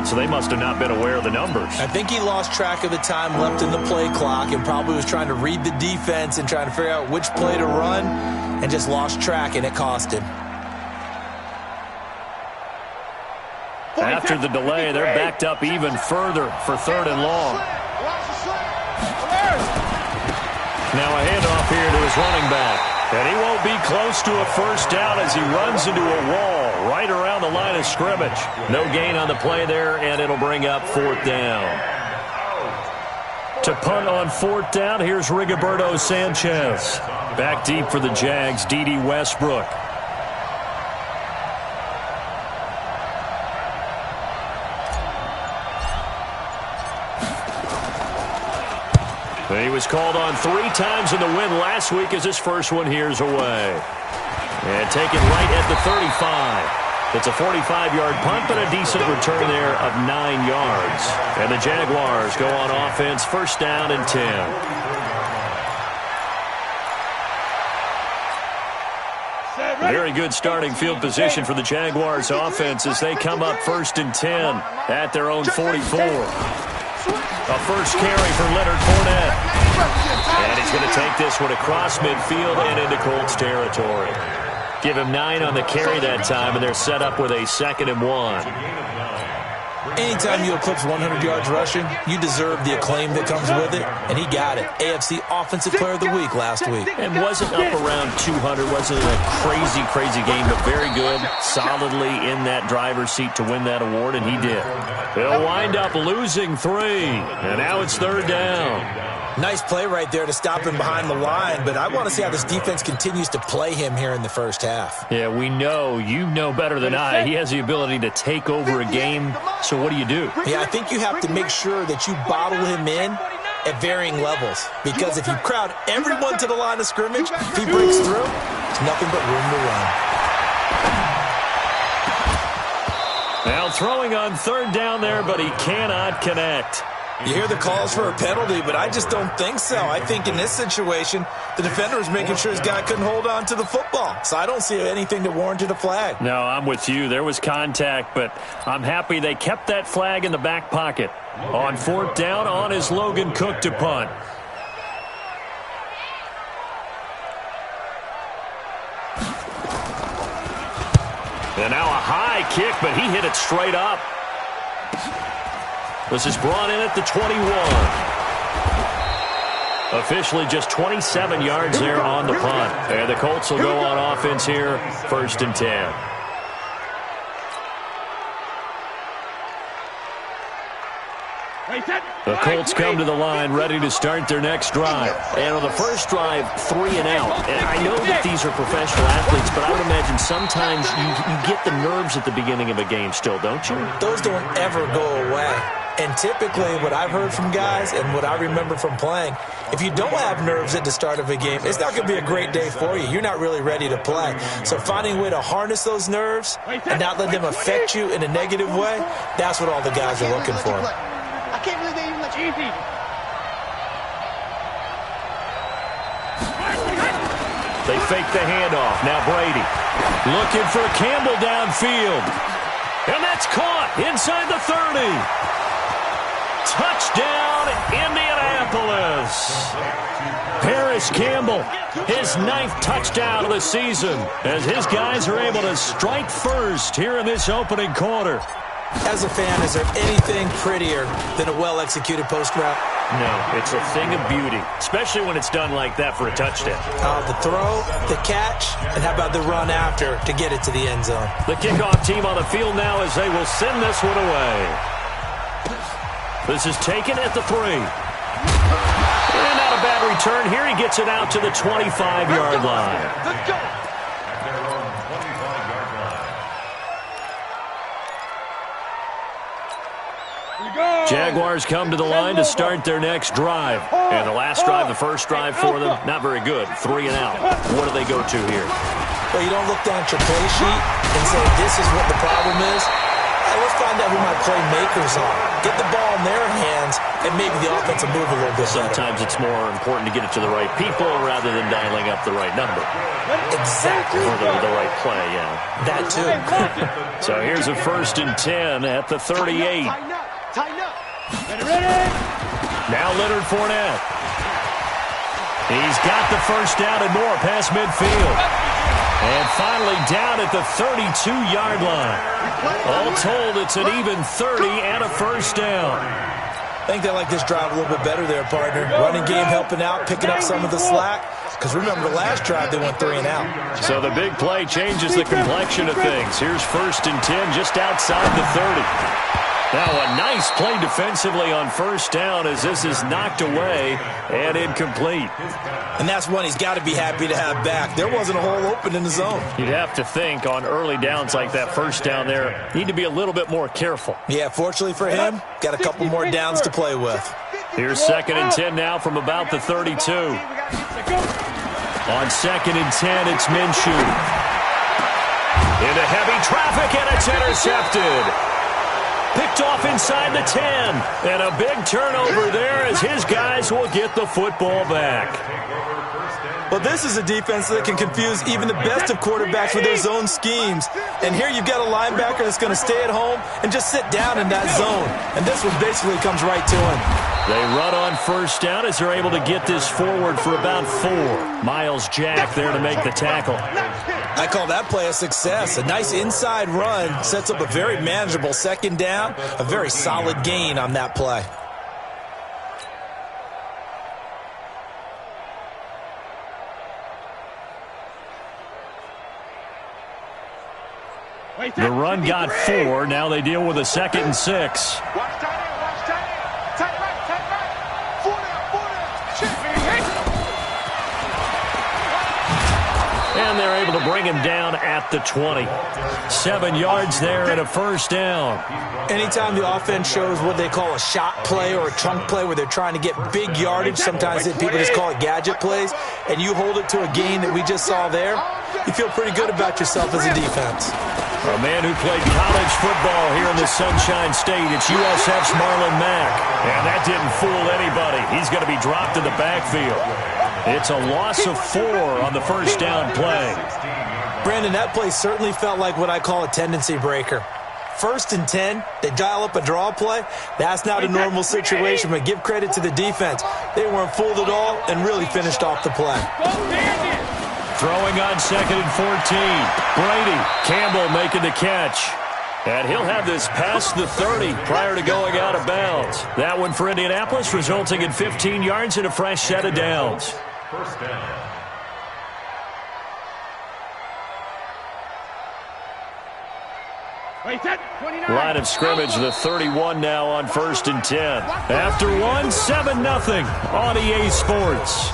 down, so they must have not been aware of the numbers. I think he lost track of the time left in the play clock and probably was trying to read the defense and trying to figure out which play to run and just lost track, and it cost him. After the delay, they're backed up even further for 3rd and long. Now a handoff here to his running back. And he won't be close to a first down as he runs into a wall right around the line of scrimmage. No gain on the play there, and it'll bring up 4th down. To punt on 4th down, here's Rigoberto Sanchez. Back deep for the Jags, D.D. Westbrook. He was called on 3 times in the win last week as his first one here's away. And taken right at the 35. It's a 45-yard punt, but a decent return there of 9 yards. And the Jaguars go on offense, 1st down and 10. Very good starting field position for the Jaguars offense as they come up 1st and 10 at their own 44. A first carry for Leonard Fournette. And he's going to take this one across midfield and into Colts territory. Give him 9 on the carry that time, and they're set up with a 2nd and 1. Anytime you eclipse 100 yards rushing, you deserve the acclaim that comes with it, and he got it. AFC Offensive Player of the Week last week. And wasn't up around 200, wasn't a crazy game, but very good, solidly in that driver's seat to win that award, and he did. They'll wind up losing 3, and now it's 3rd down. Nice play right there to stop him behind the line, but I want to see how this defense continues to play him here in the first half. Yeah, we know. You know better than I. He has the ability to take over a game, so what do you do? Yeah, I think you have to make sure that you bottle him in at varying levels, because if you crowd everyone to the line of scrimmage, if he breaks through, there's nothing but room to run. Now throwing on 3rd down there, but he cannot connect. You hear the calls for a penalty, but I just don't think so. I think in this situation, the defender was making sure his guy couldn't hold on to the football. So I don't see anything that warranted a flag. No, I'm with you. There was contact, but I'm happy they kept that flag in the back pocket. On 4th down, on is Logan Cook to punt. And now a high kick, but he hit it straight up. This is brought in at the 21. Officially just 27 yards there on the punt. And the Colts will go on offense here, 1st and 10. The Colts come to the line ready to start their next drive. And on the first drive, 3 and out. And I know that these are professional athletes, but I would imagine sometimes you get the nerves at the beginning of a game still, don't you? Those don't ever go away. And typically what I've heard from guys and what I remember from playing, if you don't have nerves at the start of a game, it's not going to be a great day for you. You're not really ready to play. So finding a way to harness those nerves and not let them affect you in a negative way, that's what all the guys are looking for. I can't believe they even let you easy. They fake the handoff. Now Brady looking for Campbell downfield. And that's caught inside the 30. Touchdown, Indianapolis. Paris Campbell, his 9th touchdown of the season, as his guys are able to strike first here in this opening quarter. As a fan, is there anything prettier than a well-executed post route? No, it's a thing of beauty, especially when it's done like that for a touchdown. The throw, the catch, and how about the run after to get it to the end zone? The kickoff team on the field now as they will send this one away. This is taken at the 3. And not a bad return. Here he gets it out to the 25-yard line. Let's go. Jaguars come to the line to start their next drive. And the last drive, the first drive for them, not very good. 3 and out. What do they go to here? Well, you don't look down at your play sheet and say, this is what the problem is. let's find out who my playmakers are. Get the ball in their hands, and maybe the offense will move a little bit better. Sometimes it's more important to get it to the right people rather than dialing up the right number. Exactly. Or the right play, yeah. That too. So here's a 1st and 10 at the 38. Tighten up. Ready? Now Leonard Fournette. He's got the first down and more past midfield. And finally down at the 32-yard line. All told, it's an even 30 and a first down. I think they like this drive a little bit better there, partner. Running game helping out, picking up some of the slack. Because remember, the last drive they went 3 and out. So the big play changes the complexion of things. Here's 1st and 10 just outside the 30. Now a nice play defensively on first down as this is knocked away and incomplete. And that's one he's got to be happy to have back. There wasn't a hole open in the zone. You'd have to think on early downs like that first down there, need to be a little bit more careful. Yeah, fortunately for him, got a couple more downs to play with. Here's 2nd and 10 now from about the 32. On 2nd and 10, it's Minshew. Into heavy traffic, and it's intercepted. Picked off inside the 10. And a big turnover there as his guys will get the football back. Well, this is a defense that can confuse even the best of quarterbacks with their zone schemes. And here you've got a linebacker that's going to stay at home and just sit down in that zone. And this one basically comes right to him. They run on first down as they're able to get this forward for about 4. Miles Jack there to make the tackle. I call that play a success. A nice inside run sets up a very manageable 2nd down. A very solid gain on that play. The run got 4. Now they deal with a 2nd and 6. And they're able to bring him down at the 20. 7 yards there and a first down. Anytime the offense shows what they call a shot play or a chunk play where they're trying to get big yardage, sometimes people just call it gadget plays, and you hold it to a gain that we just saw there, you feel pretty good about yourself as a defense. A man who played college football here in the Sunshine State, it's USF's Marlon Mack. And that didn't fool anybody. He's going to be dropped in the backfield. It's a loss of 4 on the first down play. Brandon, that play certainly felt like what I call a tendency breaker. 1st and 10, they dial up a draw play. That's not a normal situation, but give credit to the defense. They weren't fooled at all and really finished off the play. Throwing on 2nd and 14. Brady. Campbell making the catch. And he'll have this past the 30 prior to going out of bounds. That one for Indianapolis, resulting in 15 yards and a fresh set of downs. First down. Line of scrimmage, the 31 now on 1st and 10. After 1, 7-0 on EA Sports.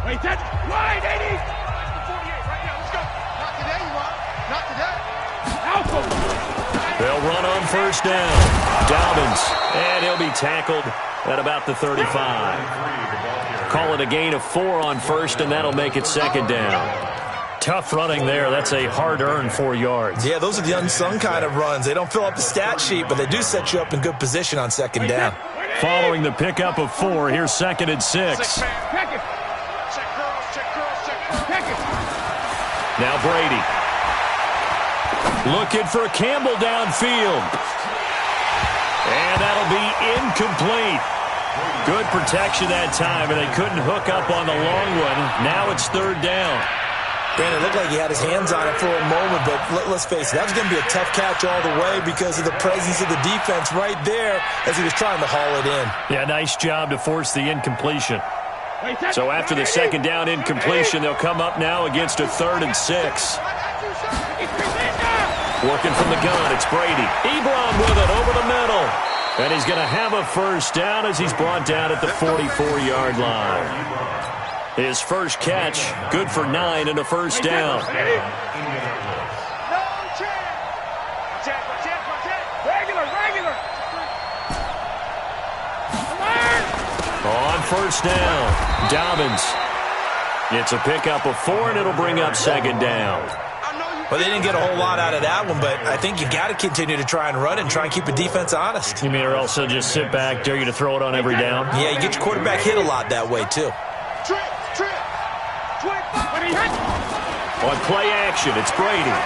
Wait, that wide 80. 48 right now. Let's go. Not today, you are. Not today. Alpha. They'll run on first down. Dobbins, and he'll be tackled at about the 35. Call it a gain of 4 on first, and that'll make it 2nd down. Tough running there. That's a hard-earned 4 yards. Yeah, those are the unsung kind of runs. They don't fill up the stat sheet, but they do set you up in good position on 2nd down. Following the pickup of 4, here's 2nd and 6. Now Brady. Looking for Campbell downfield. And that'll be incomplete. Good protection that time, and they couldn't hook up on the long one. Now it's 3rd down. Brandon, it looked like he had his hands on it for a moment, but let's face it, that was going to be a tough catch all the way because of the presence of the defense right there as he was trying to haul it in. Yeah, nice job to force the incompletion. So after the 2nd down incompletion, they'll come up now against a 3rd and 6. Working from the gun, it's Brady. Ebron with it over the middle. And he's going to have a first down as he's brought down at the 44-yard line. His first catch, good for 9 and a first down. first down. Dobbins. It's a pickup of 4, and it'll bring up second down. Well, they didn't get a whole lot out of that one, but I think you got to continue to try and run and try and keep the defense honest. You mean or also just sit back, dare you to throw it on every down? Yeah, you get your quarterback hit a lot that way, too. On play action, it's Brady.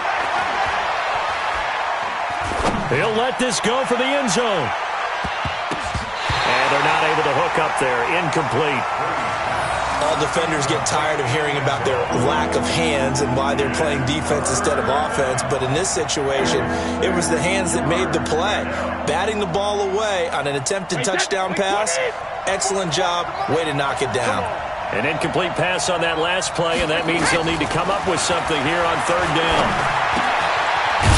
He'll let this go for the end zone. And they're not able to hook up there. Incomplete. All defenders get tired of hearing about their lack of hands and why they're playing defense instead of offense. But in this situation, it was the hands that made the play. Batting the ball away on an attempted touchdown pass. Excellent job. Way to knock it down. An incomplete pass on that last play, and that means they'll need to come up with something here on third down.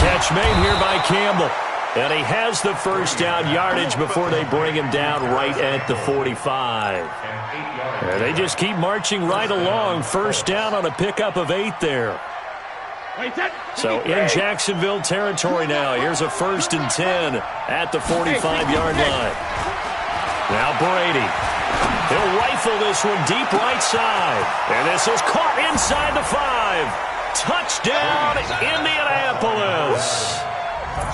Catch made here by Campbell. And he has the first down yardage before they bring him down right at the 45. And they just keep marching right along. First down on a pickup of 8 there. So in Jacksonville territory now. Here's a 1st and 10 at the 45-yard line. Now Brady. He'll rifle this one deep right side. And this is caught inside the 5. Touchdown, Indianapolis.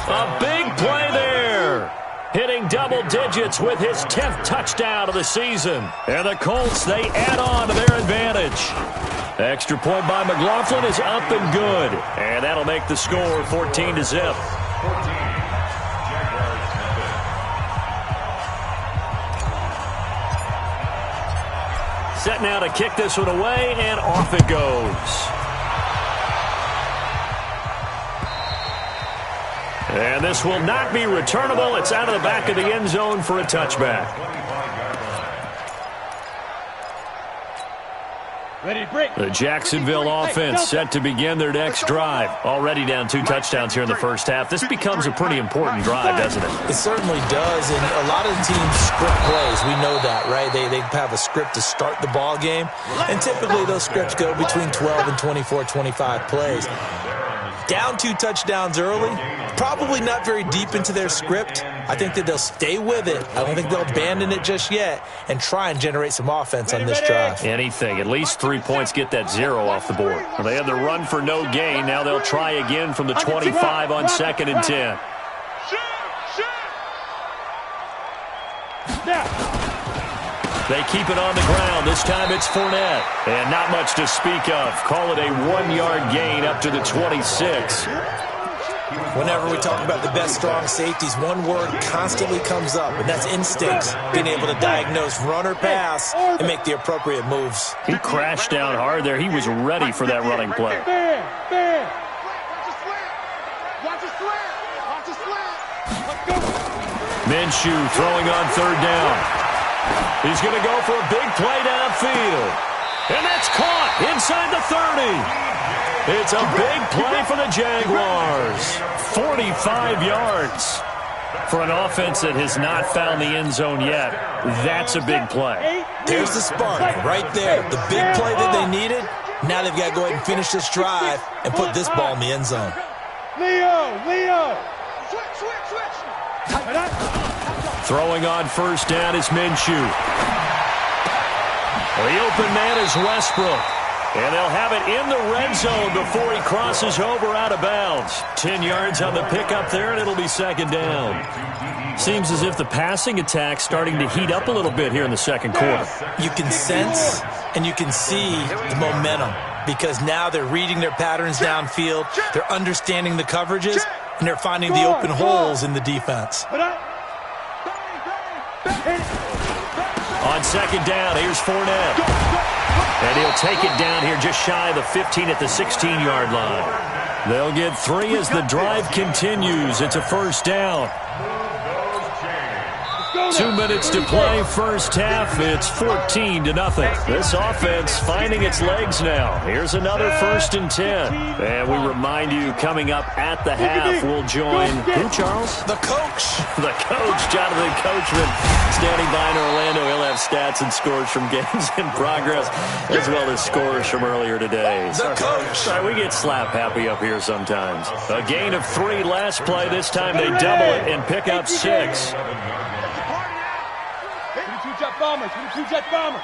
A big play there. Hitting double digits with his 10th touchdown of the season. And the Colts, they add on to their advantage. Extra point by McLaughlin is up and good. And that'll make the score 14-0. Set now to kick this one away, and off it goes. And this will not be returnable. It's out of the back of the end zone for a touchback. The Jacksonville offense set to begin their next drive. Already down 2 touchdowns here in the first half. This becomes a pretty important drive, doesn't it? It certainly does, and a lot of the teams script plays. We know that, right? They have a script to start the ball game, and typically those scripts go between 12 and 24, 25 plays. Down 2 touchdowns early, probably not very deep into their script. I think that they'll stay with it. I don't think they'll abandon it just yet and try and generate some offense on this drive. Anything. At least 3 points get that 0 off the board. Well, they had the run for no gain. Now they'll try again from the 25 on 2nd and 10. They keep it on the ground. This time it's Fournette. And not much to speak of. Call it a 1-yard gain up to the 26. Whenever we talk about the best strong safeties, one word constantly comes up, and that's instinct. Being able to diagnose run or pass and make the appropriate moves. He crashed down hard there. He was ready for that running play. Minshew throwing on third down. He's going to go for a big play downfield. And that's caught inside the 30. It's a big play for the Jaguars. 45 yards for an offense that has not found the end zone yet. That's a big play. There's the spark right there. The big play that they needed. Now they've got to go ahead and finish this drive and put this ball in the end zone. Leo. Throwing on first down is Minshew. The open man is Westbrook. And they'll have it in the red zone before he crosses over out of bounds. 10 yards on the pickup there, and it'll be second down. Seems as if the passing attack's starting to heat up a little bit here in the second quarter. You can sense and you can see the momentum because now they're reading their patterns downfield, they're understanding the coverages, and they're finding the open holes in the defense. On second down, here's Fournette. And he'll take it down here just shy of the 15 at the 16-yard line. They'll get 3 as the drive continues. It's a first down. 2 minutes to play first half. It's 14-0. This offense finding its legs now. Here's another 1st and 10. And we remind you, coming up at the half, we'll join who, Charles? The coach. The coach, Jonathan Coachman, standing by in Orlando. He'll have stats and scores from games in progress, as well as scores from earlier today. The coach. Sorry, we get slap happy up here sometimes. A gain of 3 last play. This time they double it and pick up 6. jet bombers. We need 2 jet bombers.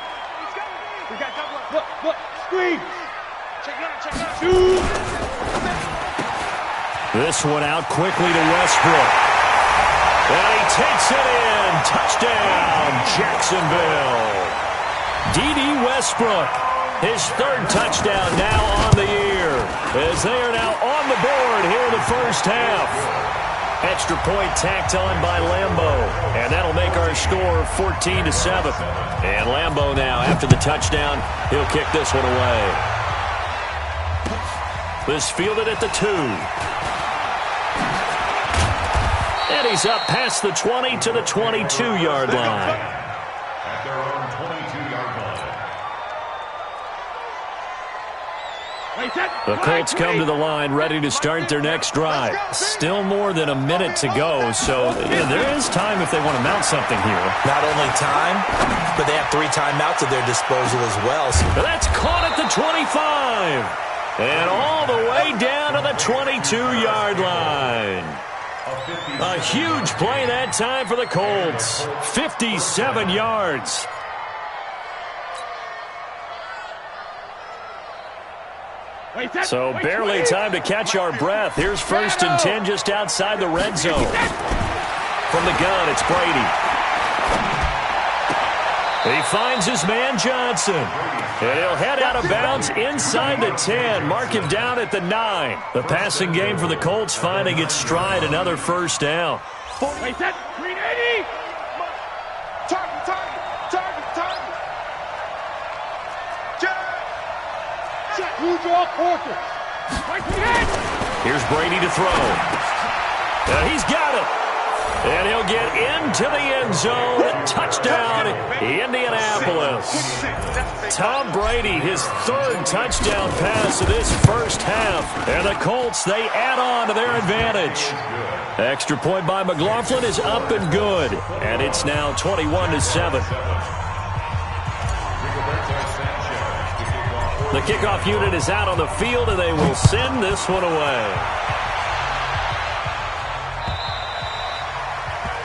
We got double up. Look, screen. Check it out. Shoot. This one out quickly to Westbrook. And he takes it in. Touchdown, Jacksonville. D.D. Westbrook, his 3rd touchdown now on the year, as they are now on the board here in the first half. Extra point tacked on by Lambeau, and that'll make our score 14-7. And Lambeau now, after the touchdown, he'll kick this one away. This fielded at the 2. And he's up past the 20 to the 22-yard line. At their own 22-yard line. The Colts come to the line ready to start their next drive. Still more than a minute to go, so there is time if they want to mount something here. Not only time, but they have 3 timeouts at their disposal as well. But that's caught at the 25. And all the way down to the 22-yard line. A huge play that time for the Colts. 57 yards. So barely time to catch our breath. Here's 1st and 10 just outside the red zone. From the gun, it's Brady. He finds his man Johnson. And he'll head out of bounds inside the 10. Mark him down at the 9. The passing game for the Colts finding its stride. Another first down. Wait, that 380. Target. Check. Who's your quarter? Here's Brady to throw. He's got it. And he'll get into the end zone. Touchdown, Indianapolis. Tom Brady, his 3rd touchdown pass of this first half. And the Colts, they add on to their advantage. Extra point by McLaughlin is up and good. And it's now 21-7. The kickoff unit is out on the field, and they will send this one away.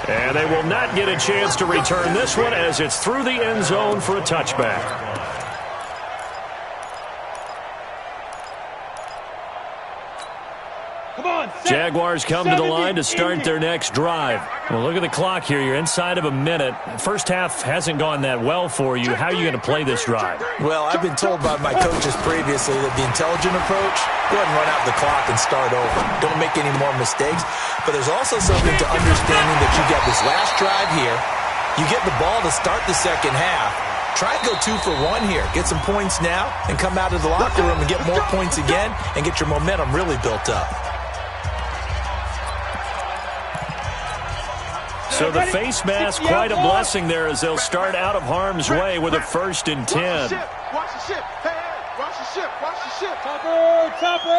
And they will not get a chance to return this one as it's through the end zone for a touchback. Jaguars come to the line to start their next drive. Well, look at the clock here. You're inside of a minute. First half hasn't gone that well for you. How are you going to play this drive? Well, I've been told by my coaches previously that the intelligent approach, go ahead and run out the clock and start over. Don't make any more mistakes. But there's also something to understanding that you got this last drive here. You get the ball to start the second half. Try and go 2 for 1 here. Get some points now and come out of the locker room and get more points again and get your momentum really built up. So the face mask, quite a blessing there as they'll start out of harm's way with a 1st and 10. Watch the ship. Hey, watch the ship. Topper. 37.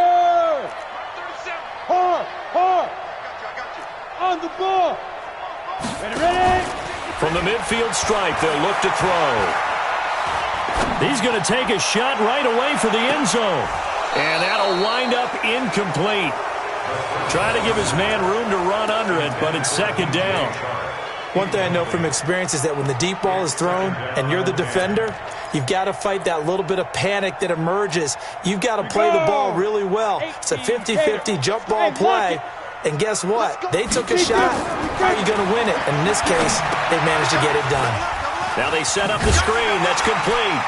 Hard. I got you. On the ball. Ready. From the midfield stripe, they'll look to throw. He's going to take a shot right away for the end zone. And that'll wind up incomplete. Trying to give his man room to run under it, but it's 2nd down. One thing I know from experience is that when the deep ball is thrown and you're the defender, you've got to fight that little bit of panic that emerges. You've got to play the ball really well. It's a 50-50 jump ball play. And guess what? They took a shot. How are you going to win it? And in this case, they managed to get it done. Now they set up the screen. That's complete.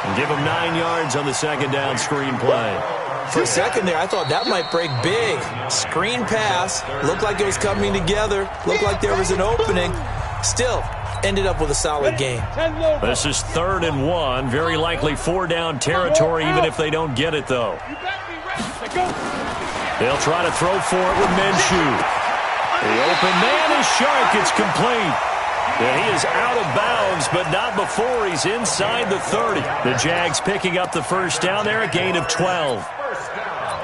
And give them 9 yards on the 2nd down screen play. For a second there, I thought that might break big. Screen pass. Looked like it was coming together. Looked like there was an opening. Still, ended up with a solid game. This is 3rd and 1. Very likely 4-down territory, even if they don't get it, though. They'll try to throw for it with Minshew. The open man is Shark. It's complete. And he is out of bounds, but not before he's inside the 30. The Jags picking up the first down there, a gain of 12. First down.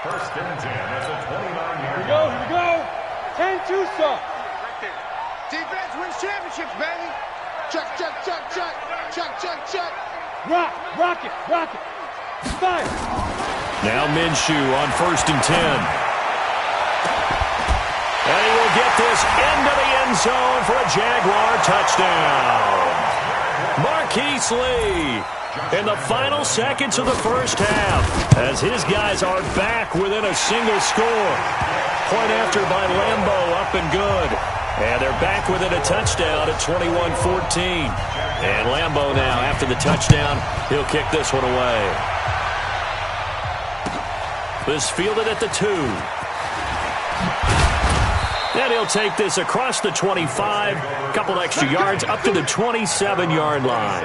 1st and 10 at the 29-yard line. Here we go. 10-2 stop. Right there. Defense wins championships, baby. Check. Rock it. Fire. Now Minshew on 1st and 10. And he will get this into the end zone for a Jaguar touchdown. Marquise Lee in the final seconds of the first half as his guys are back within a single score. Point after by Lambeau, up and good. And they're back within a touchdown at 21-14. And Lambeau now, after the touchdown, he'll kick this one away. This fielded at the 2. And he'll take this across the 25, a couple extra yards, up to the 27-yard line.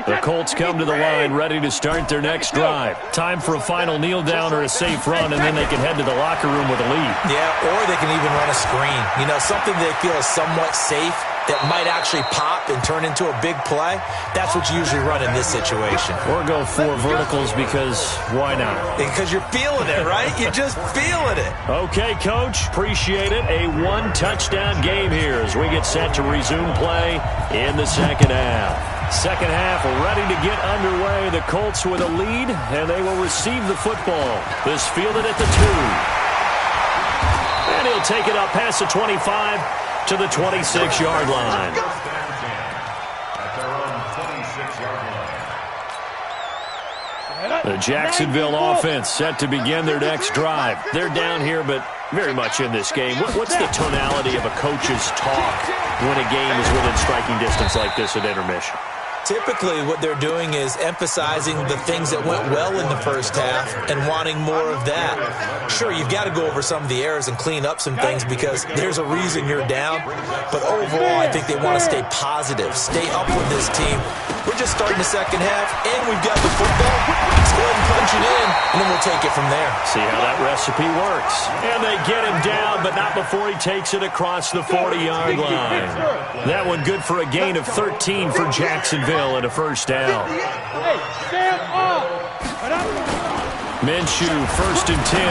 The Colts come to the line ready to start their next drive. Time for a final kneel down or a safe run, and then they can head to the locker room with a lead. Yeah, or they can even run a screen. You know, something they feel is somewhat safe that might actually pop and turn into a big play. That's what you usually run in this situation. Or go 4 verticals because why not? Because you're feeling it, right? You're just feeling it. Okay, Coach. Appreciate it. A 1-touchdown game here as we get set to resume play in the second half. Second half ready to get underway. The Colts with a lead, and they will receive the football. This fielded at the 2. And he'll take it up past the 25 to the 26-yard line. At their own 26-yard line. The Jacksonville offense set to begin their next drive. They're down here, but very much in this game. What's the tonality of a coach's talk when a game is within striking distance like this at intermission? Typically, what they're doing is emphasizing the things that went well in the first half and wanting more of that. Sure, you've got to go over some of the errors and clean up some things because there's a reason you're down. But overall, I think they want to stay positive, stay up with this team. We're just starting the second half, and we've got the football. Let's go ahead and punch it in, and then we'll take it from there. See how that recipe works. And they get him down, but not before he takes it across the 40-yard line. That one good for a gain of 13 for Jacksonville and a first down. Hey, stand up! Minshew, 1st and 10.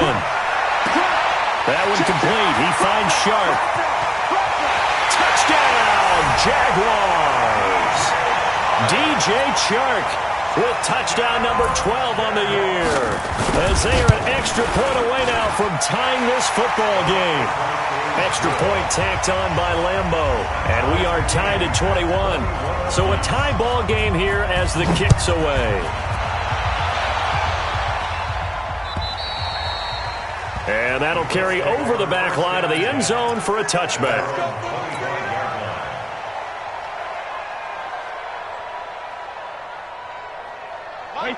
That one complete. He finds Sharp. Touchdown, Jaguars! DJ Chark with touchdown number 12 on the year. As they are an extra point away now from tying this football game. Extra point tacked on by Lambeau. And we are tied at 21. So a tie ball game here as the kick's away. And that'll carry over the back line of the end zone for a touchback.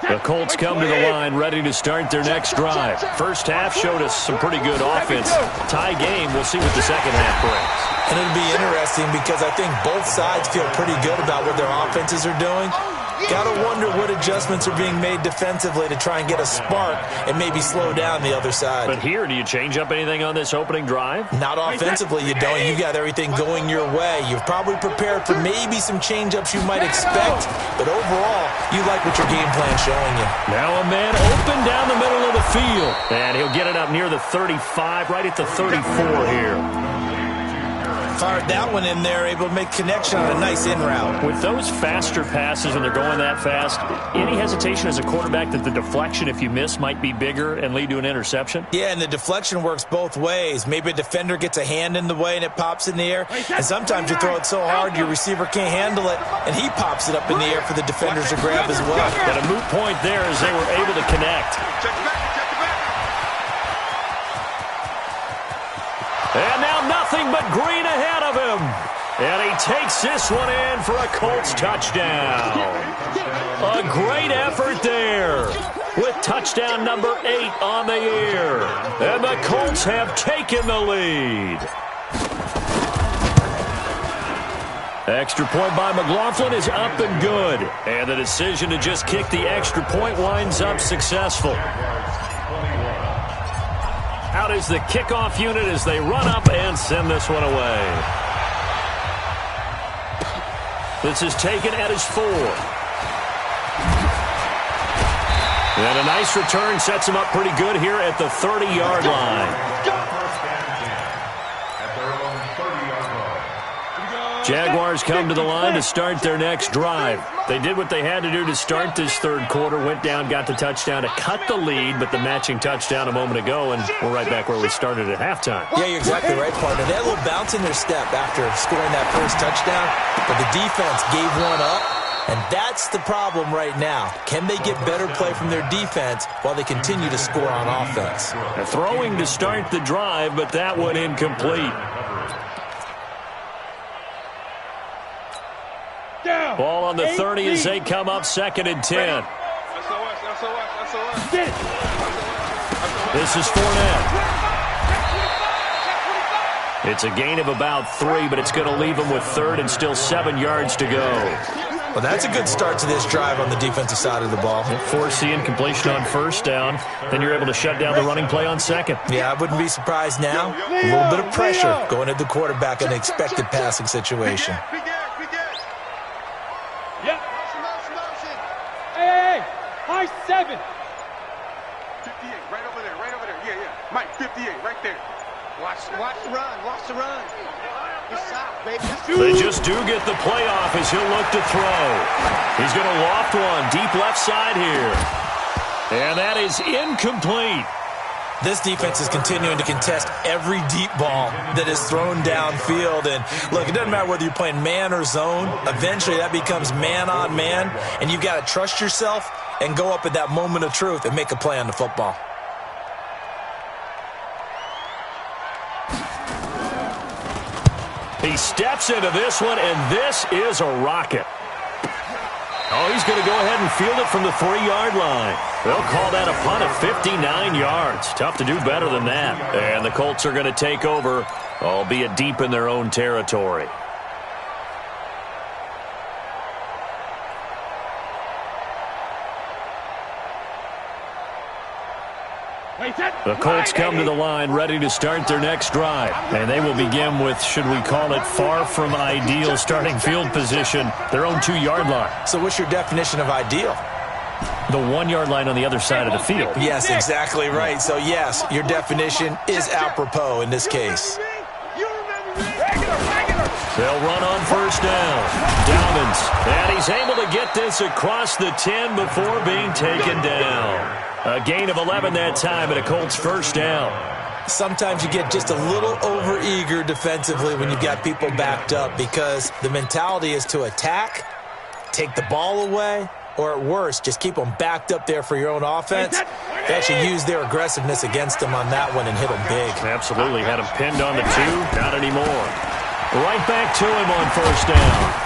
The Colts come to the line ready to start their next drive. First half showed us some pretty good offense. Tie game, we'll see what the second half brings. And it'll be interesting because I think both sides feel pretty good about what their offenses are doing. Got to wonder what adjustments are being made defensively to try and get a spark and maybe slow down the other side. But here, do you change up anything on this opening drive? Not offensively, you don't. You got everything going your way. You've probably prepared for maybe some change-ups you might expect, but overall, you like what your game plan's showing you. Now a man open down the middle of the field. And he'll get it up near the 35, right at the 34 here. Fired that one in there, able to make connection on a nice in route. With those faster passes and they're going that fast, any hesitation as a quarterback that the deflection, if you miss, might be bigger and lead to an interception? Yeah, and the deflection works both ways. Maybe a defender gets a hand in the way and it pops in the air, and sometimes you throw it so hard your receiver can't handle it, and he pops it up in the air for the defenders to grab as well. But a moot point there as they were able to connect. And now nothing but green ahead of him. And he takes this one in for a Colts touchdown. A great effort there with touchdown number 8 on the year. And the Colts have taken the lead. Extra point by McLaughlin is up and good. And the decision to just kick the extra point winds up successful. Out is the kickoff unit as they run up and send this one away. This is taken at his 4. And a nice return sets him up pretty good here at the 30-yard line. Jaguars come to the line to start their next drive. They did what they had to do to start this third quarter, went down, got the touchdown to cut the lead, but the matching touchdown a moment ago, and we're right back where we started at halftime. Yeah, you're exactly right, partner. They had a little bounce in their step after scoring that first touchdown, but the defense gave one up, and that's the problem right now. Can they get better play from their defense while they continue to score on offense? They're throwing to start the drive, but that one incomplete. Ball on the 30 as they come up 2nd and 10. This is Fournette. It's a gain of about 3, but it's going to leave them with 3rd and still 7 yards to go. Well, that's a good start to this drive on the defensive side of the ball. Force the incompletion on 1st down, then you're able to shut down the running play on 2nd. Yeah, I wouldn't be surprised now. A little bit of pressure going at the quarterback in an expected passing situation. High 7. 58, right over there, yeah. Mike, 58, right there. Watch the run. Good stop, baby. They just do get the play off as he'll look to throw. He's going to loft one deep left side here. And that is incomplete. This defense is continuing to contest every deep ball that is thrown downfield. And, look, it doesn't matter whether you're playing man or zone. Eventually, that becomes man on man. And you've got to trust yourself and go up at that moment of truth and make a play on the football. He steps into this one, and this is a rocket. Oh, he's going to go ahead and field it from the 3-yard line. They'll call that a punt of 59 yards. Tough to do better than that. And the Colts are going to take over, albeit deep in their own territory. The Colts come to the line ready to start their next drive. And they will begin with, should we call it, far from ideal starting field position, their own 2-yard line. So what's your definition of ideal? The 1-yard line on the other side of the field. Yes, exactly right. So, yes, your definition is apropos in this case. They'll run on 1st down. Dobbins, and he's able to get this across the 10 before being taken down. A gain of 11 that time and a Colts 1st down. Sometimes you get just a little over-eager defensively when you've got people backed up because the mentality is to attack, take the ball away, or at worst, just keep them backed up there for your own offense. They actually used their aggressiveness against them on that one and hit them big. Absolutely. Had him pinned on the 2. Not anymore. Right back to him on 1st down.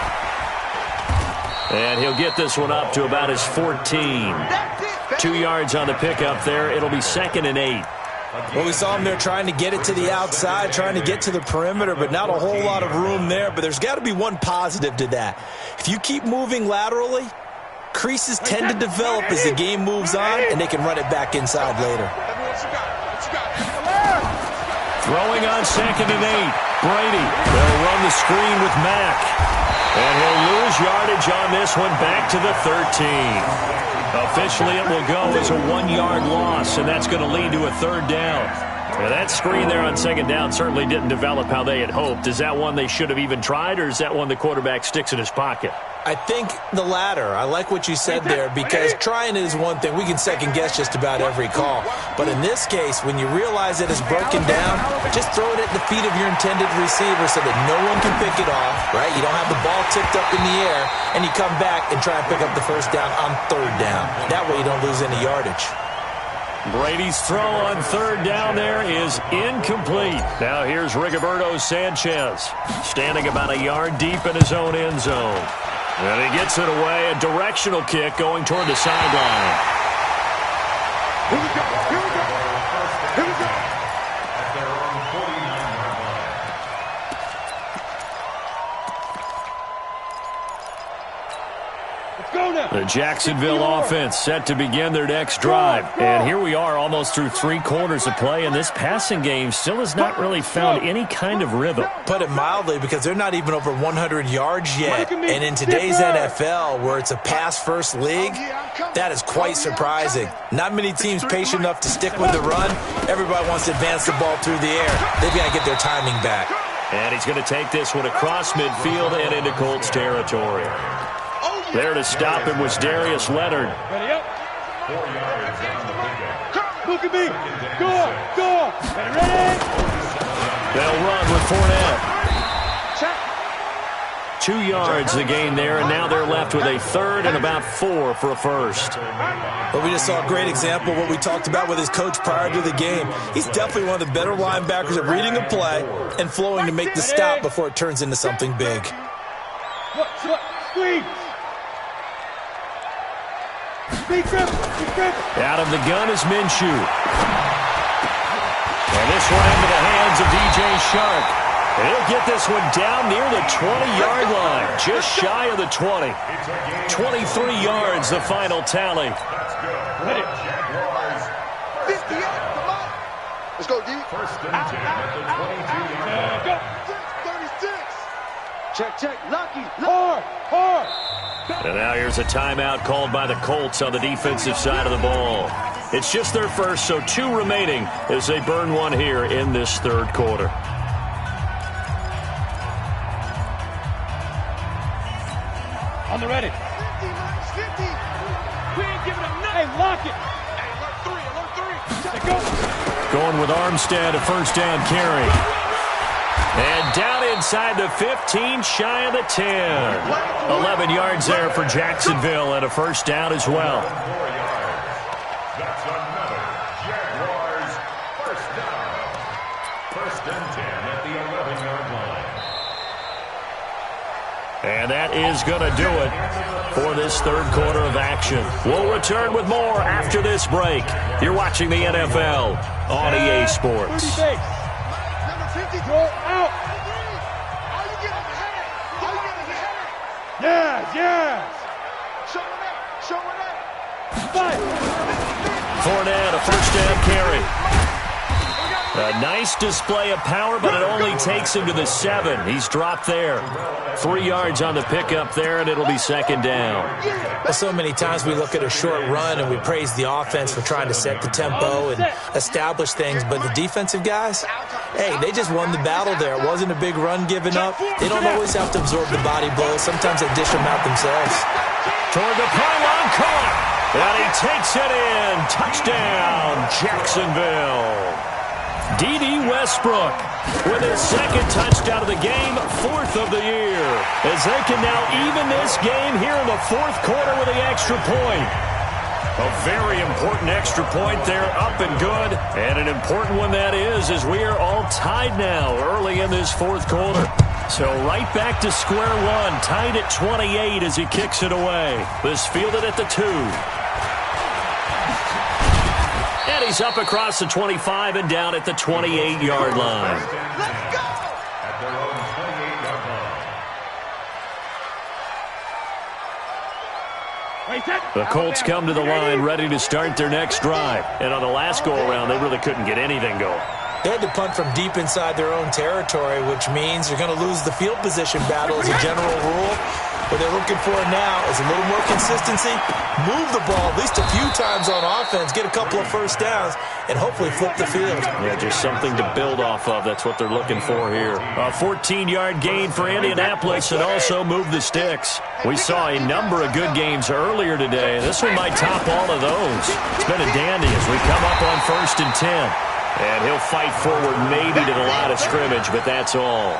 And he'll get this one up to about his 14. 2 yards on the pickup there. It'll be 2nd and 8. Well, we saw him there trying to get it to the outside, trying to get to the perimeter, but not a whole lot of room there. But there's got to be one positive to that. If you keep moving laterally, creases tend to develop as the game moves on, and they can run it back inside later. Throwing on 2nd and 8. Brady. They'll run the screen with Mack. And he'll lose yardage on this one back to the 13. Officially, it will go as a 1-yard loss, and that's going to lead to a 3rd down. Now, that screen there on 2nd down certainly didn't develop how they had hoped. Is that one they should have even tried, or is that one the quarterback sticks in his pocket? I think the latter. I like what you said there because trying it is one thing. We can second-guess just about every call. But in this case, when you realize it is broken down, just throw it at the feet of your intended receiver so that no one can pick it off, right? You don't have the ball tipped up in the air, and you come back and try and pick up the 1st down on 3rd down. That way you don't lose any yardage. Brady's throw on 3rd down there is incomplete. Now here's Rigoberto Sanchez, standing about a yard deep in his own end zone. And he gets it away, a directional kick going toward the sideline. Here we go. At their own 49-yard line. Go now. The Jacksonville offense set to begin their next drive. And here we are almost through 3 quarters of play, and this passing game still has not really found any kind of rhythm. Put it mildly, because they're not even over 100 yards yet. And in today's NFL, where it's a pass-first league, that is quite surprising. Not many teams patient enough to stick with the run. Everybody wants to advance the ball through the air. They've got to get their timing back. And he's going to take this one across midfield and into Colts territory. There to stop him was Darius Leonard. Ready up. 4 yards on the pickup. Look at me. Go. Ready. They'll run with Fournette. 2 yards the gain there, and now they're left with a third and about 4 for a first. But we just saw a great example of what we talked about with his coach prior to the game. He's definitely one of the better linebackers at reading a play and flowing to make the stop before it turns into something big. Squeeze. Out of the gun is Minshew. And this one into the hands of DJ Shark. And he'll get this one down near the 20-yard line, just shy of the 20. 23 yards, the final tally. Ready. 58, come on. Let's go, D. First and 10 at the 22-yard line. 36. Check. Lucky. Hard. And now here's a timeout called by the Colts on the defensive side of the ball. It's just their first, so 2 remaining as they burn one here in this third quarter. On the ready. 50. We ain't giving up nothing. Hey, lock it. Hey, alert 3. Go. Going with Armstead, a first down carry. And down inside the 15, shy of the 10. 11 yards there for Jacksonville and a first down as well. 4 yards. That's another Jaguars first down. First and 10 at the 11-yard line. And that is going to do it for this third quarter of action. We'll return with more after this break. You're watching the NFL on EA Sports. Go out. Yes. Show it up. Fight. Fournette, a first down carry. A nice display of power, but it only takes him to the 7. He's dropped there. 3 yards on the pickup there, and it'll be second down. Well, so many times we look at a short run and we praise the offense for trying to set the tempo and establish things, but the defensive guys, hey, they just won the battle there. It wasn't a big run given up. They don't always have to absorb the body blows. Sometimes they dish them out themselves. Toward the pylon, caught, and he takes it in. Touchdown, Jacksonville. D.D. Westbrook with his second touchdown of the game, 4th of the year, as they can now even this game here in the 4th quarter with the extra point. A very important extra point there, up and good, and an important one that is, as we are all tied now early in this 4th quarter. So right back to square one, tied at 28 as he kicks it away. This fielded at the 2. And he's up across the 25 and down at the 28-yard line. Let's go! At their own 28-yard line. The Colts come to the line ready to start their next drive. And on the last go-around, they really couldn't get anything going. They had to punt from deep inside their own territory, which means you're going to lose the field position battle as a general rule. What they're looking for now is a little more consistency, move the ball at least a few times on offense, get a couple of first downs, and hopefully flip the field. Yeah, just something to build off of. That's what they're looking for here. A 14-yard gain for Indianapolis and also move the sticks. We saw a number of good games earlier today. This one might top all of those. It's been a dandy as we come up on 1st and 10. And he'll fight forward maybe to the line of scrimmage, but that's all.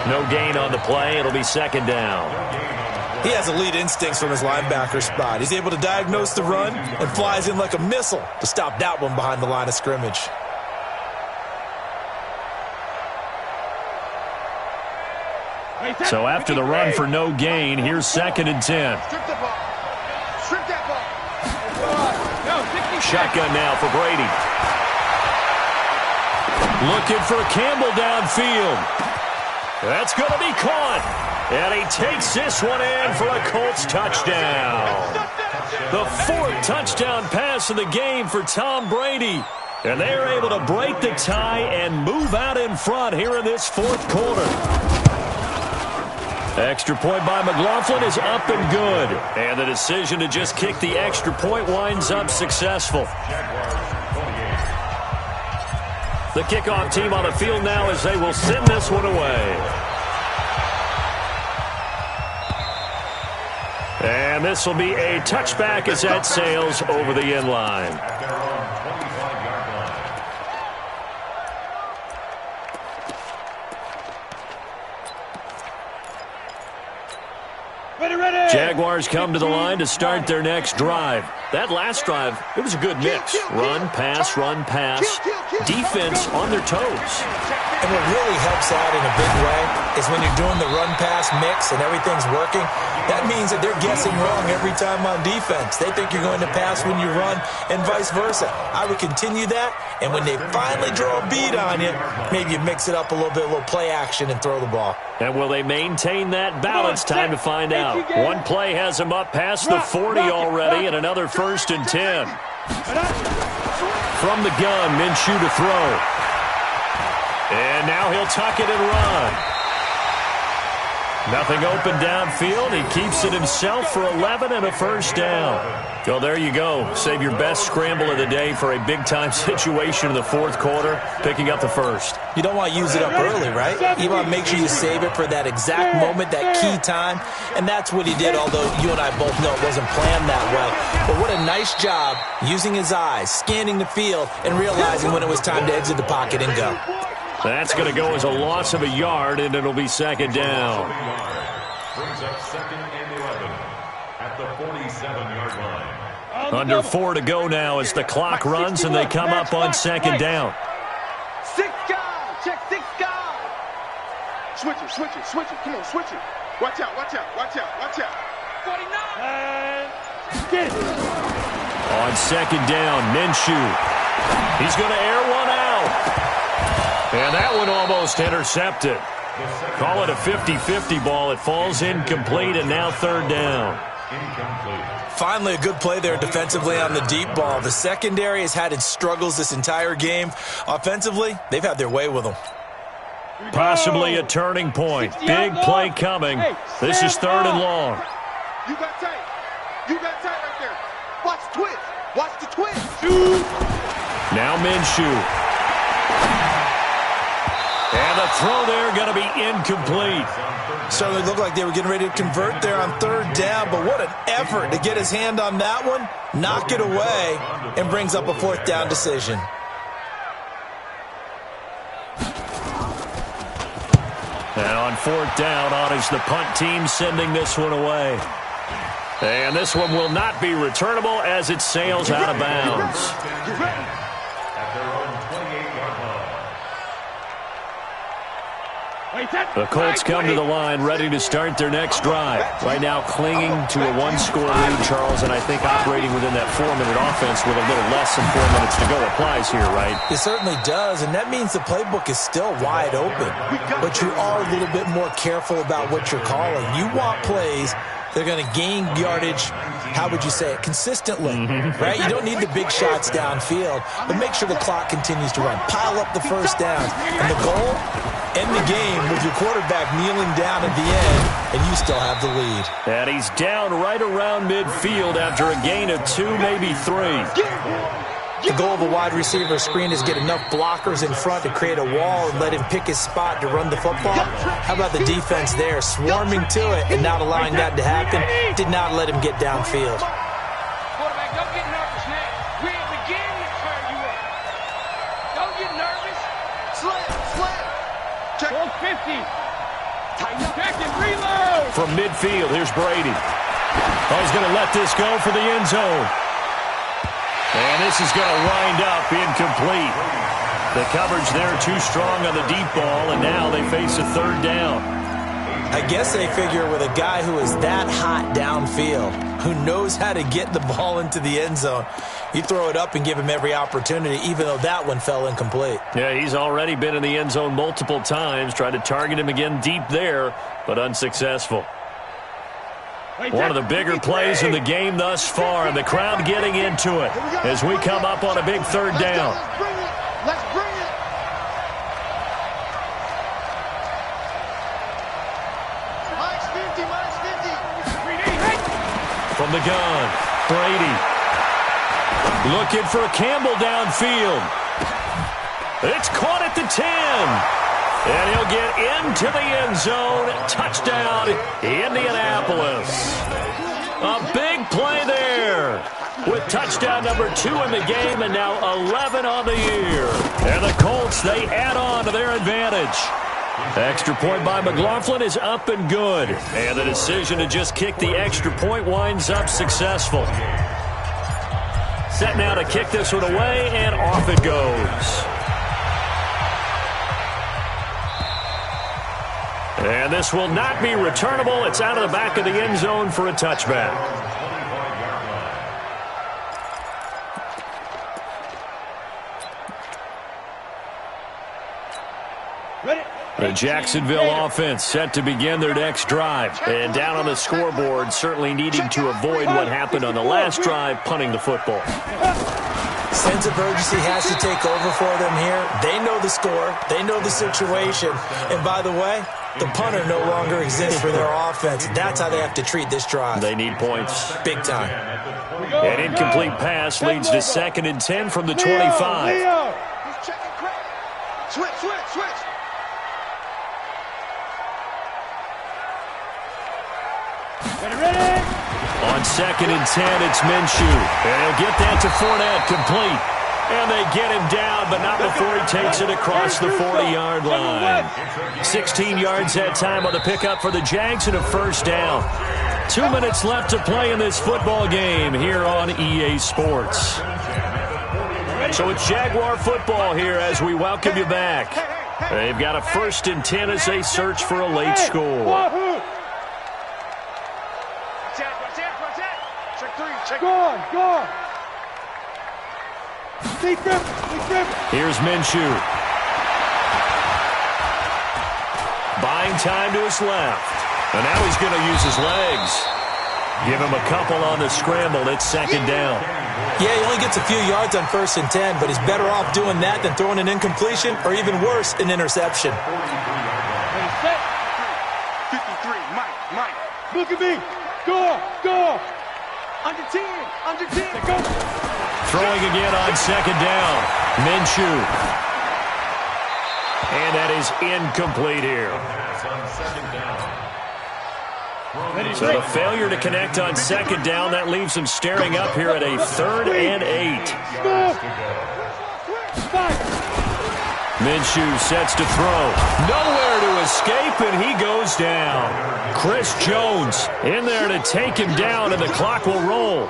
No gain on the play. It'll be second down. He has elite instincts from his linebacker spot. He's able to diagnose the run and flies in like a missile to stop that one behind the line of scrimmage. So after the run for no gain, here's 2nd and 10. Strip the ball. Strip that ball. Shotgun now for Brady. Looking for Campbell downfield. That's going to be caught. And he takes this one in for a Colts touchdown. The 4th touchdown pass of the game for Tom Brady. And they are able to break the tie and move out in front here in this 4th quarter. Extra point by McLaughlin is up and good. And the decision to just kick the extra point winds up successful. The kickoff team on the field now as they will send this one away. And this will be a touchback as that sails over the end line. Jaguars come to the line to start their next drive. That last drive, it was a good mix. Run, pass, defense on their toes. And what really helps out in a big way is when you're doing the run-pass mix and everything's working, that means that they're guessing wrong every time on defense. They think you're going to pass when you run and vice versa. I would continue that, and when they finally draw a bead on you, maybe you mix it up a little bit, a little play action, and throw the ball. And will they maintain that balance? Time to find out. One play has them up past the 40 already, and another 1st and 10. From the gun, Minshew to throw. And now he'll tuck it and run. Nothing open downfield. He keeps it himself for 11 and a 1st down. Well, there you go. Save your best scramble of the day for a big-time situation in the 4th quarter, picking up the 1st. You don't want to use it up early, right? You want to make sure you save it for that exact moment, that key time. And that's what he did, although you and I both know it wasn't planned that way. But what a nice job using his eyes, scanning the field, and realizing when it was time to exit the pocket and go. That's going to go as a loss of a yard, and it'll be 2nd down. Brings up 2nd and 11 at the 47-yard line. Under 4 to go now as the clock runs, and they come up on 2nd down. 6 guys. Check 6 guys. Switch it. Come on, switch it. Watch out. 49. Get it. On 2nd down, Minshew. He's going to air one out. And that one almost intercepted. Call it a 50-50 ball. It falls incomplete, and now 3rd down. Finally, a good play there defensively on the deep ball. The secondary has had its struggles this entire game. Offensively, they've had their way with them. Possibly a turning point. Big play coming. This is 3rd and long. You got tight right there. Watch the twist. Now Minshew. And the throw there going to be incomplete. Certainly looked like they were getting ready to convert there on 3rd down, but what an effort to get his hand on that one, knock it away, and brings up a 4th down decision. And on 4th down, on is the punt team sending this one away. And this one will not be returnable as it sails out of bounds. At their own 28-yard line. The Colts come to the line ready to start their next drive. Right now clinging to a 1-score lead, Charles, and I think operating within that 4-minute offense with a little less than 4 minutes to go applies here, right? It certainly does, and that means the playbook is still wide open. But you are a little bit more careful about what you're calling. You want plays they're going to gain yardage, how would you say it, consistently, right? You don't need the big shots downfield, but make sure the clock continues to run. Pile up the 1st downs. And the goal, end the game with your quarterback kneeling down at the end, and you still have the lead. And he's down right around midfield after a gain of 2, maybe 3. The goal of a wide receiver screen is get enough blockers in front to create a wall and let him pick his spot to run the football. How about the defense there, swarming to it and not allowing that to happen? Did not let him get downfield. Quarterback, don't get nervous, man. We're in the game to turn you up. Don't get nervous. Sled. Check. 50. Check and reload. From midfield, here's Brady. Oh, he's going to let this go for the end zone. And this is going to wind up incomplete. The coverage there too strong on the deep ball, and now they face a 3rd down. I guess they figure with a guy who is that hot downfield, who knows how to get the ball into the end zone, you throw it up and give him every opportunity, even though that one fell incomplete. Yeah, he's already been in the end zone multiple times, tried to target him again deep there, but unsuccessful. One of the bigger plays in the game thus far, and the crowd getting into it as we come up on a big third down. Let's bring it. Minus 50, minus 50. From the gun, Brady. Looking for Campbell downfield. It's caught at the 10. And he'll get into the end zone. Touchdown, Indianapolis. A big play there with touchdown number 2 in the game and now 11 on the year. And the Colts, they add on to their advantage. Extra point by McLaughlin is up and good. And the decision to just kick the extra point winds up successful. Set now to kick this one away, and off it goes. And this will not be returnable. It's out of the back of the end zone for a touchback. The Jacksonville offense set to begin their next drive. And down on the scoreboard, certainly needing to avoid what happened on the last drive, punting the football. Sense of urgency has to take over for them here. They know the score. They know the situation. And by the way, the punter no longer exists for their offense. That's how they have to treat this drive. They need points. Big time. An incomplete pass leads to 2nd and 10 from the 25. He's checking credit. Switch. Ready. On 2nd and 10, it's Minshew. And he'll get that to Fournette, complete. And they get him down, but not before he takes it across the 40-yard line. 16 yards that time on the pickup for the Jags and a first down. 2 minutes left to play in this football game here on EA Sports. So it's Jaguar football here as we welcome you back. They've got a 1st and 10 as they search for a late score. Go on. Here's Minshew. Buying time to his left. And now he's going to use his legs. Give him a couple on the scramble. It's 2nd down. Yeah, he only gets a few yards on 1st and 10, but he's better off doing that than throwing an incompletion or even worse, an interception. 53, Mike. Look at me. Go. Under 10. Go. Throwing again on 2nd down. Minshew. And that is incomplete here. So the failure to connect on 2nd down, that leaves him staring up here at a 3rd and 8. Minshew sets to throw. Nowhere to escape, and he goes down. Chris Jones in there to take him down, and the clock will roll.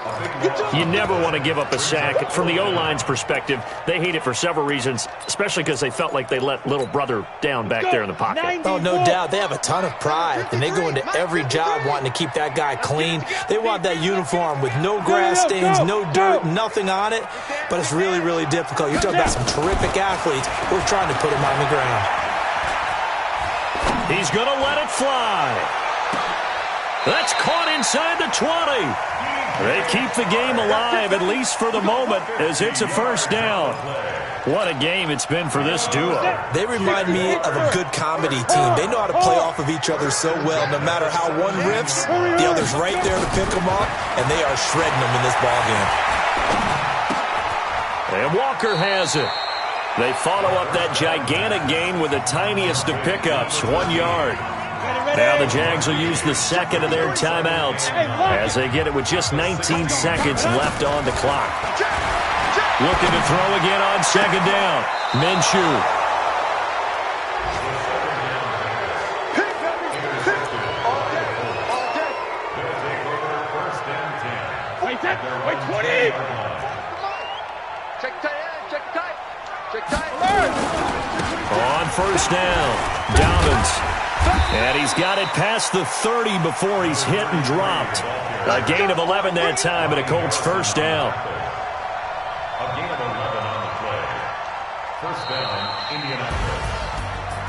You never want to give up a sack. From the O-line's perspective, they hate it for several reasons, especially because they felt like they let little brother down back there in the pocket. Oh, no doubt. They have a ton of pride, and they go into every job wanting to keep that guy clean. They want that uniform with no grass stains, no dirt, nothing on it, but it's really, really difficult. You're talking about some terrific athletes. We're trying to put him on the ground. He's going to let it fly. That's caught inside the 20. They keep the game alive, at least for the moment, as it's a first down. What a game it's been for this duo. They remind me of a good comedy team. They know how to play off of each other so well. No matter how one riffs, the other's right there to pick them up, and they are shredding them in this ballgame. And Walker has it. They follow up that gigantic gain with the tiniest of pickups, 1 yard. Now the Jags will use the second of their timeouts as they get it with just 19 seconds left on the clock. Looking to throw again on 2nd down. Minshew. Wait, 20. Check tight. On 1st down, Dobbins And he's got it past the 30 before he's hit and dropped. A gain of 11 that time, and a Colts first down. A gain of 11 on the play. First down, Indianapolis.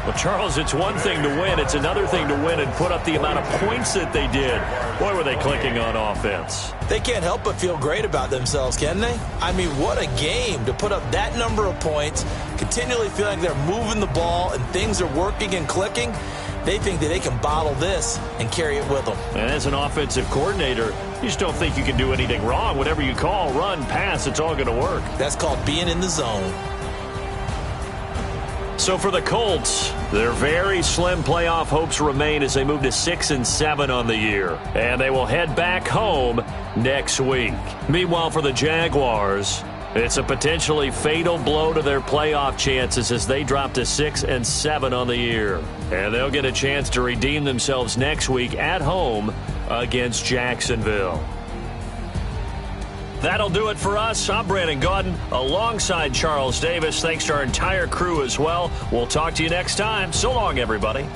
Well, Charles, it's one thing to win. It's another thing to win and put up the amount of points that they did. Boy, were they clicking on offense. They can't help but feel great about themselves, can they? I mean, what a game to put up that number of points, continually feeling they're moving the ball and things are working and clicking. They think that they can bottle this and carry it with them. And as an offensive coordinator, you just don't think you can do anything wrong. Whatever you call, run, pass, it's all going to work. That's called being in the zone. So for the Colts, their very slim playoff hopes remain as they move to 6-7 on the year. And they will head back home next week. Meanwhile, for the Jaguars, it's a potentially fatal blow to their playoff chances as they drop to 6-7 on the year. And they'll get a chance to redeem themselves next week at home against Jacksonville. That'll do it for us. I'm Brandon Gaudin alongside Charles Davis. Thanks to our entire crew as well. We'll talk to you next time. So long, everybody.